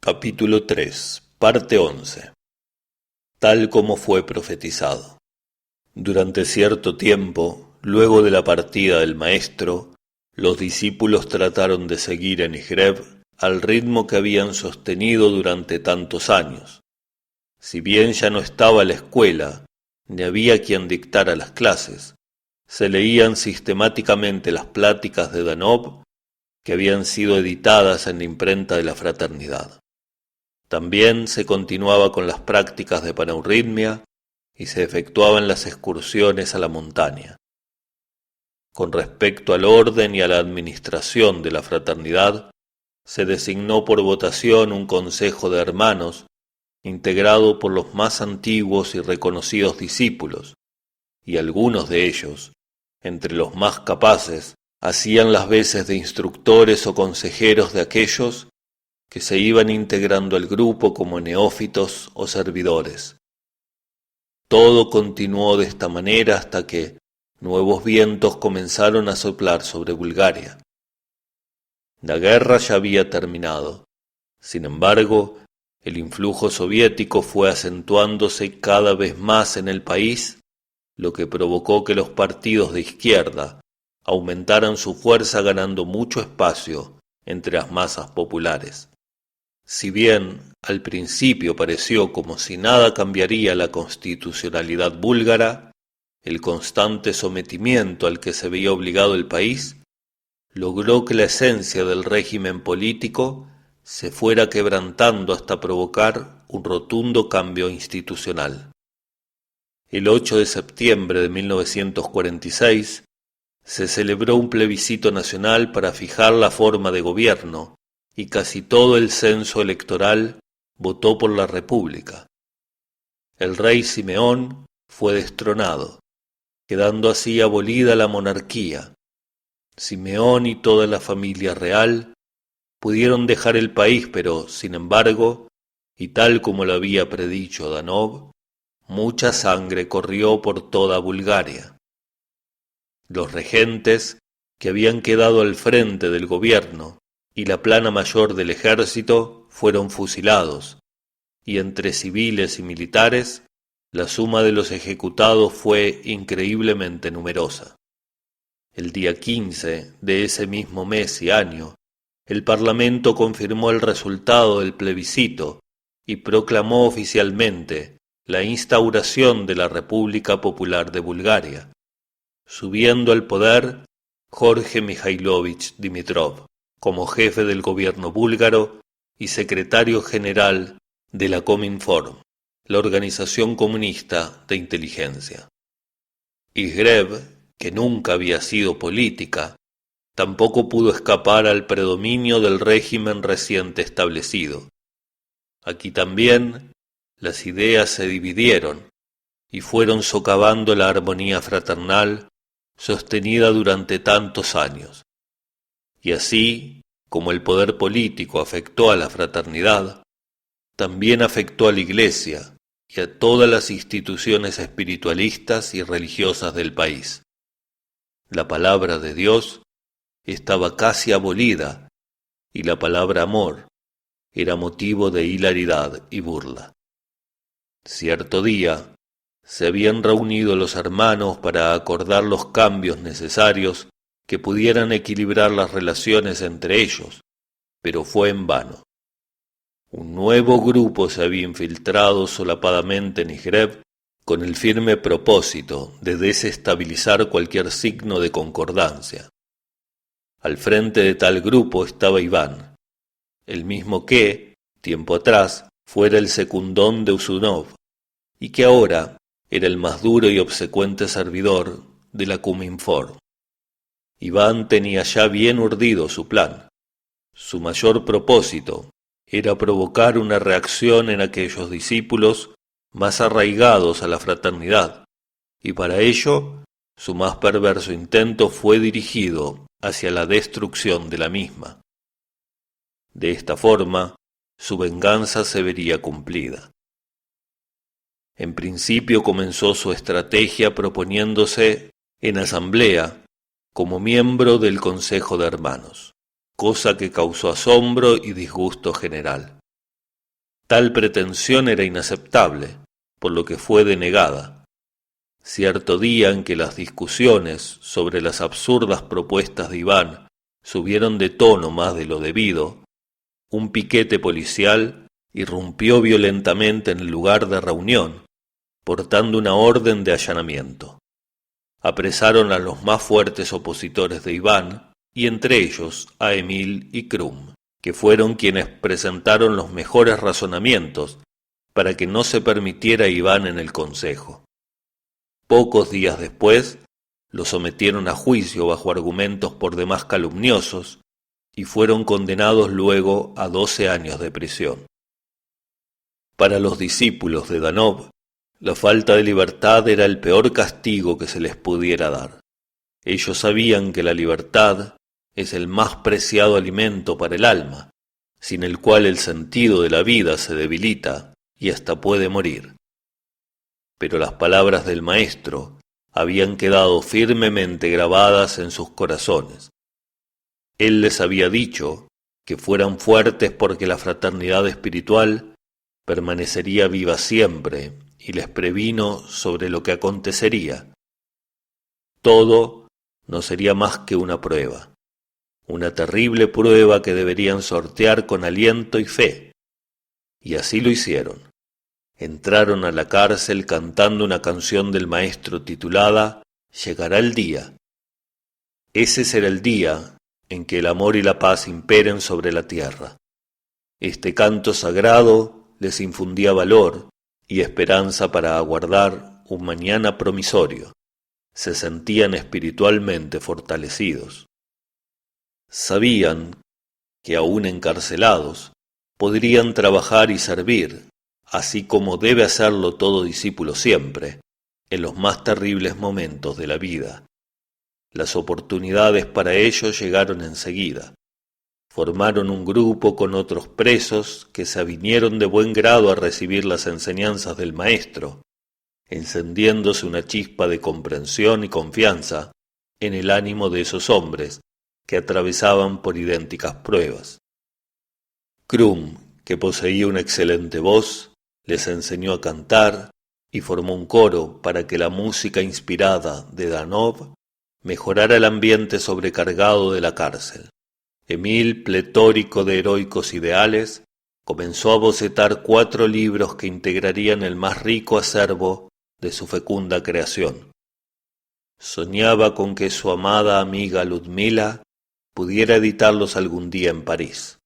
Capítulo 3, parte 11. Tal como fue profetizado. Durante cierto tiempo, luego de la partida del maestro, los discípulos trataron de seguir en Igreb al ritmo que habían sostenido durante tantos años. Si bien ya no estaba la escuela, ni había quien dictara las clases, se leían sistemáticamente las pláticas de Danov que habían sido editadas en la imprenta de la fraternidad. También se continuaba con las prácticas de paneurritmia y se efectuaban las excursiones a la montaña. Con respecto al orden y a la administración de la fraternidad, se designó por votación un consejo de hermanos integrado por los más antiguos y reconocidos discípulos, y algunos de ellos, entre los más capaces, hacían las veces de instructores o consejeros de aquellos que se iban integrando al grupo como neófitos o servidores. Todo continuó de esta manera hasta que nuevos vientos comenzaron a soplar sobre Bulgaria. La guerra ya había terminado. Sin embargo, el influjo soviético fue acentuándose cada vez más en el país, lo que provocó que los partidos de izquierda aumentaran su fuerza ganando mucho espacio entre las masas populares. Si bien al principio pareció como si nada cambiaría la constitucionalidad búlgara, el constante sometimiento al que se veía obligado el país logró que la esencia del régimen político se fuera quebrantando hasta provocar un rotundo cambio institucional. El 8 de septiembre de 1946 se celebró un plebiscito nacional para fijar la forma de gobierno y casi todo el censo electoral votó por la República. El rey Simeón fue destronado, quedando así abolida la monarquía. Simeón y toda la familia real pudieron dejar el país, pero, sin embargo, y tal como lo había predicho Danov, mucha sangre corrió por toda Bulgaria. Los regentes, que habían quedado al frente del gobierno, y la plana mayor del ejército fueron fusilados, y entre civiles y militares la suma de los ejecutados fue increíblemente numerosa. El día 15 de ese mismo mes y año, el Parlamento confirmó el resultado del plebiscito y proclamó oficialmente la instauración de la República Popular de Bulgaria, subiendo al poder Jorge Mikhailovich Dimitrov como jefe del gobierno búlgaro y secretario general de la Cominform, la organización comunista de inteligencia. Igreb, que nunca había sido política, tampoco pudo escapar al predominio del régimen reciente establecido. Aquí también las ideas se dividieron y fueron socavando la armonía fraternal sostenida durante tantos años. Y así, como el poder político afectó a la fraternidad, también afectó a la Iglesia y a todas las instituciones espiritualistas y religiosas del país. La palabra de Dios estaba casi abolida y la palabra amor era motivo de hilaridad y burla. Cierto día se habían reunido los hermanos para acordar los cambios necesarios que pudieran equilibrar las relaciones entre ellos, pero fue en vano. Un nuevo grupo se había infiltrado solapadamente en Igreb con el firme propósito de desestabilizar cualquier signo de concordancia. Al frente de tal grupo estaba Iván, el mismo que, tiempo atrás, fuera el secundón de Usunov, y que ahora era el más duro y obsecuente servidor de la Cominform. Iván tenía ya bien urdido su plan. Su mayor propósito era provocar una reacción en aquellos discípulos más arraigados a la fraternidad, y para ello su más perverso intento fue dirigido hacia la destrucción de la misma. De esta forma, su venganza se vería cumplida. En principio comenzó su estrategia proponiéndose en asamblea como miembro del Consejo de Hermanos, cosa que causó asombro y disgusto general. Tal pretensión era inaceptable, por lo que fue denegada. Cierto día en que las discusiones sobre las absurdas propuestas de Iván subieron de tono más de lo debido, un piquete policial irrumpió violentamente en el lugar de reunión, portando una orden de allanamiento. Apresaron a los más fuertes opositores de Iván, y entre ellos a Emil y Krum, que fueron quienes presentaron los mejores razonamientos para que no se permitiera a Iván en el consejo. Pocos días después, lo sometieron a juicio bajo argumentos por demás calumniosos y fueron condenados luego a 12 años de prisión. Para los discípulos de Danov, la falta de libertad era el peor castigo que se les pudiera dar. Ellos sabían que la libertad es el más preciado alimento para el alma, sin el cual el sentido de la vida se debilita y hasta puede morir. Pero las palabras del Maestro habían quedado firmemente grabadas en sus corazones. Él les había dicho que fueran fuertes porque la fraternidad espiritual permanecería viva siempre y les previno sobre lo que acontecería. Todo no sería más que una prueba, una terrible prueba que deberían sortear con aliento y fe. Y así lo hicieron. Entraron a la cárcel cantando una canción del Maestro titulada «Llegará el día». Ese será el día en que el amor y la paz imperen sobre la tierra. Este canto sagrado les infundía valor y esperanza para aguardar un mañana promisorio. Se sentían espiritualmente fortalecidos. Sabían que aún encarcelados podrían trabajar y servir, así como debe hacerlo todo discípulo siempre, en los más terribles momentos de la vida. Las oportunidades para ello llegaron enseguida. Formaron un grupo con otros presos que se avinieron de buen grado a recibir las enseñanzas del Maestro, encendiéndose una chispa de comprensión y confianza en el ánimo de esos hombres que atravesaban por idénticas pruebas. Krum, que poseía una excelente voz, les enseñó a cantar y formó un coro para que la música inspirada de Danov mejorara el ambiente sobrecargado de la cárcel. Emil, pletórico de heroicos ideales, comenzó a bocetar 4 libros que integrarían el más rico acervo de su fecunda creación. Soñaba con que su amada amiga Ludmila pudiera editarlos algún día en París.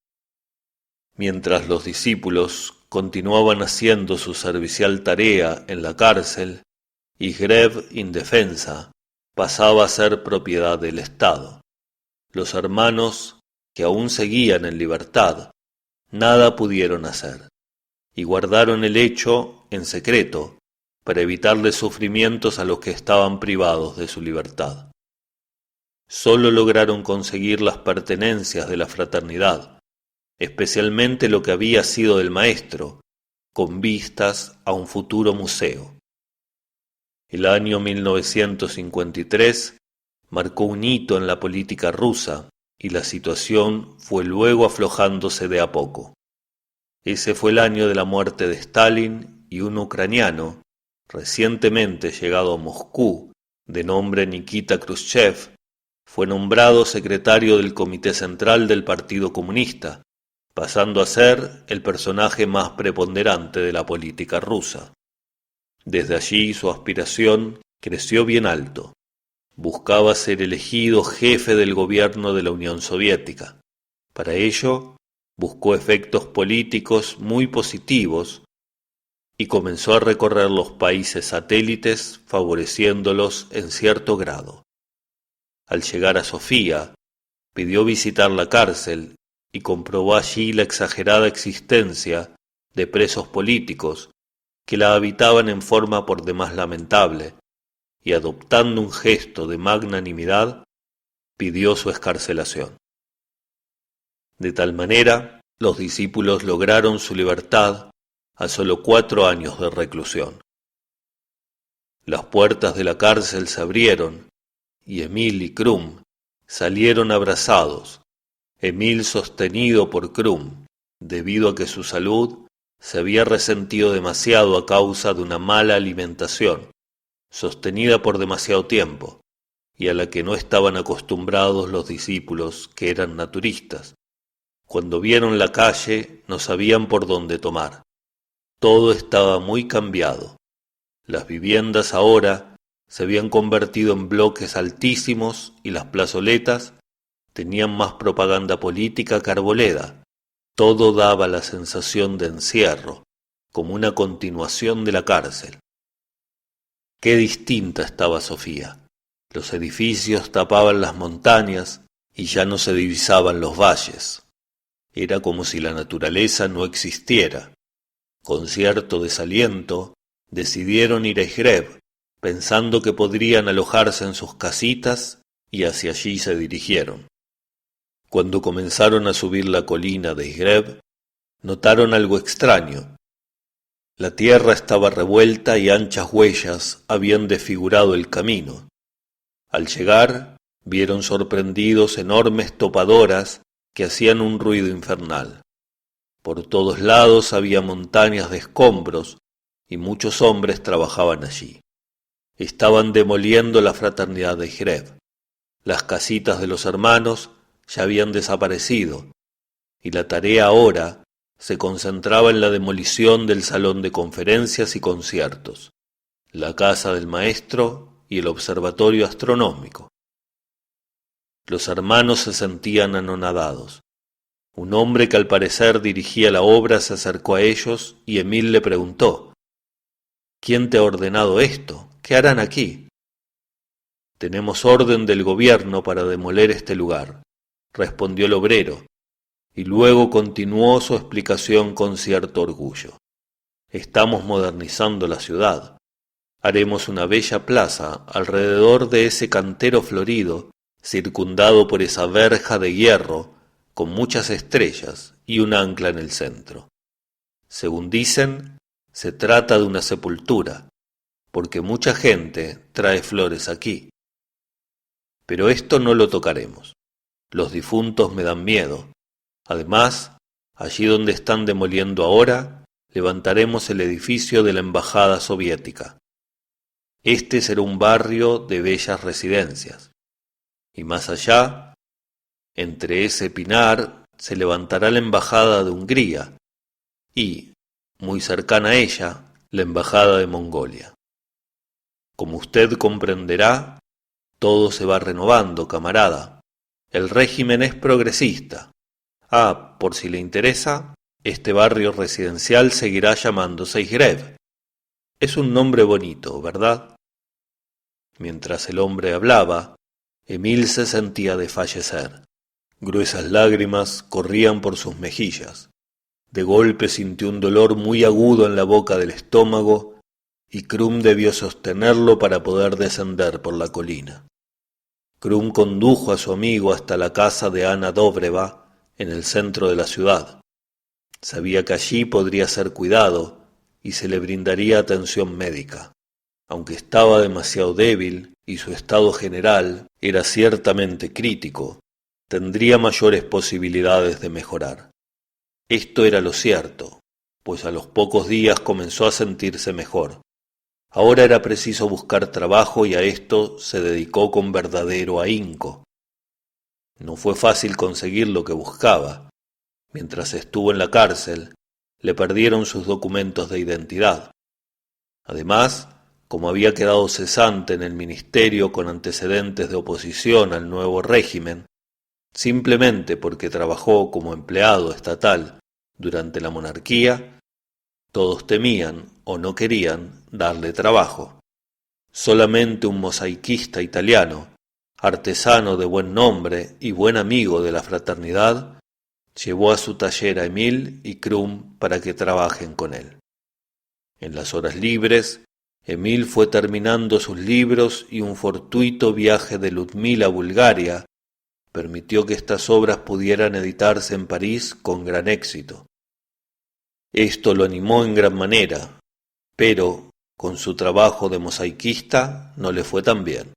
Mientras los discípulos continuaban haciendo su servicial tarea en la cárcel, Yzgrev indefensa pasaba a ser propiedad del Estado. Los hermanos, que aún seguían en libertad, nada pudieron hacer, y guardaron el hecho en secreto para evitarles sufrimientos a los que estaban privados de su libertad. Sólo lograron conseguir las pertenencias de la fraternidad, especialmente lo que había sido del Maestro, con vistas a un futuro museo. El año 1953 marcó un hito en la política rusa y la situación fue luego aflojándose de a poco. Ese fue el año de la muerte de Stalin y un ucraniano, recientemente llegado a Moscú, de nombre Nikita Khrushchev, fue nombrado secretario del Comité Central del Partido Comunista, pasando a ser el personaje más preponderante de la política rusa. Desde allí su aspiración creció bien alto. Buscaba ser elegido jefe del gobierno de la Unión Soviética. Para ello, buscó efectos políticos muy positivos y comenzó a recorrer los países satélites favoreciéndolos en cierto grado. Al llegar a Sofía, pidió visitar la cárcel y comprobó allí la exagerada existencia de presos políticos que la habitaban en forma por demás lamentable, y adoptando un gesto de magnanimidad, pidió su excarcelación. De tal manera, los discípulos lograron su libertad a solo 4 años de reclusión. Las puertas de la cárcel se abrieron y Emil y Krum salieron abrazados, Emil sostenido por Krum, debido a que su salud se había resentido demasiado a causa de una mala alimentación, sostenida por demasiado tiempo, y a la que no estaban acostumbrados los discípulos, que eran naturistas. Cuando vieron la calle, no sabían por dónde tomar. Todo estaba muy cambiado. Las viviendas ahora se habían convertido en bloques altísimos y las plazoletas tenían más propaganda política que arboleda. Todo daba la sensación de encierro, como una continuación de la cárcel. Qué distinta estaba Sofía. Los edificios tapaban las montañas y ya no se divisaban los valles. Era como si la naturaleza no existiera. Con cierto desaliento, decidieron ir a Isgreb, pensando que podrían alojarse en sus casitas, y hacia allí se dirigieron. Cuando comenzaron a subir la colina de Isgreb, notaron algo extraño. La tierra estaba revuelta y anchas huellas habían desfigurado el camino. Al llegar, vieron sorprendidos enormes topadoras que hacían un ruido infernal. Por todos lados había montañas de escombros y muchos hombres trabajaban allí. Estaban demoliendo la fraternidad de Isgreb. Las casitas de los hermanos ya habían desaparecido y la tarea ahora se concentraba en la demolición del salón de conferencias y conciertos, la casa del maestro y el observatorio astronómico. Los hermanos se sentían anonadados. Un hombre que al parecer dirigía la obra se acercó a ellos y Emil le preguntó: ¿Quién te ha ordenado esto? ¿Qué harán aquí? Tenemos orden del gobierno para demoler este lugar, respondió el obrero, y luego continuó su explicación con cierto orgullo. Estamos modernizando la ciudad. Haremos una bella plaza alrededor de ese cantero florido, circundado por esa verja de hierro, con muchas estrellas y un ancla en el centro. Según dicen, se trata de una sepultura, porque mucha gente trae flores aquí. Pero esto no lo tocaremos. Los difuntos me dan miedo. Además, allí donde están demoliendo ahora, levantaremos el edificio de la embajada soviética. Este será un barrio de bellas residencias. Y más allá, entre ese pinar, se levantará la embajada de Hungría y, muy cercana a ella, la embajada de Mongolia. Como usted comprenderá, todo se va renovando, camarada. El régimen es progresista. Por si le interesa, este barrio residencial seguirá llamándose Isgreb. Es un nombre bonito, ¿verdad? Mientras el hombre hablaba, Emil se sentía desfallecer. Gruesas lágrimas corrían por sus mejillas. De golpe sintió un dolor muy agudo en la boca del estómago y Krum debió sostenerlo para poder descender por la colina. Krum condujo a su amigo hasta la casa de Ana Dobreva, en el centro de la ciudad. Sabía que allí podría ser cuidado y se le brindaría atención médica. Aunque estaba demasiado débil y su estado general era ciertamente crítico, tendría mayores posibilidades de mejorar. Esto era lo cierto, pues a los pocos días comenzó a sentirse mejor. Ahora era preciso buscar trabajo y a esto se dedicó con verdadero ahínco. No fue fácil conseguir lo que buscaba. Mientras estuvo en la cárcel, le perdieron sus documentos de identidad. Además, como había quedado cesante en el ministerio con antecedentes de oposición al nuevo régimen, simplemente porque trabajó como empleado estatal durante la monarquía, todos temían o no querían darle trabajo. Solamente un mosaiquista italiano, artesano de buen nombre y buen amigo de la fraternidad, llevó a su taller a Emil y Krum para que trabajen con él. En las horas libres, Emil fue terminando sus libros y un fortuito viaje de Ludmila a Bulgaria permitió que estas obras pudieran editarse en París con gran éxito. Esto lo animó en gran manera, pero con su trabajo de mosaiquista no le fue tan bien.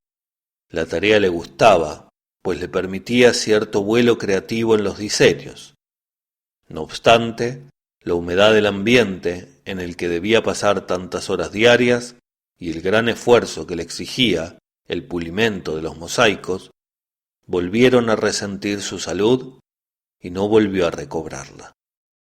La tarea le gustaba, pues le permitía cierto vuelo creativo en los diseños. No obstante, la humedad del ambiente en el que debía pasar tantas horas diarias y el gran esfuerzo que le exigía el pulimento de los mosaicos, volvieron a resentir su salud y no volvió a recobrarla.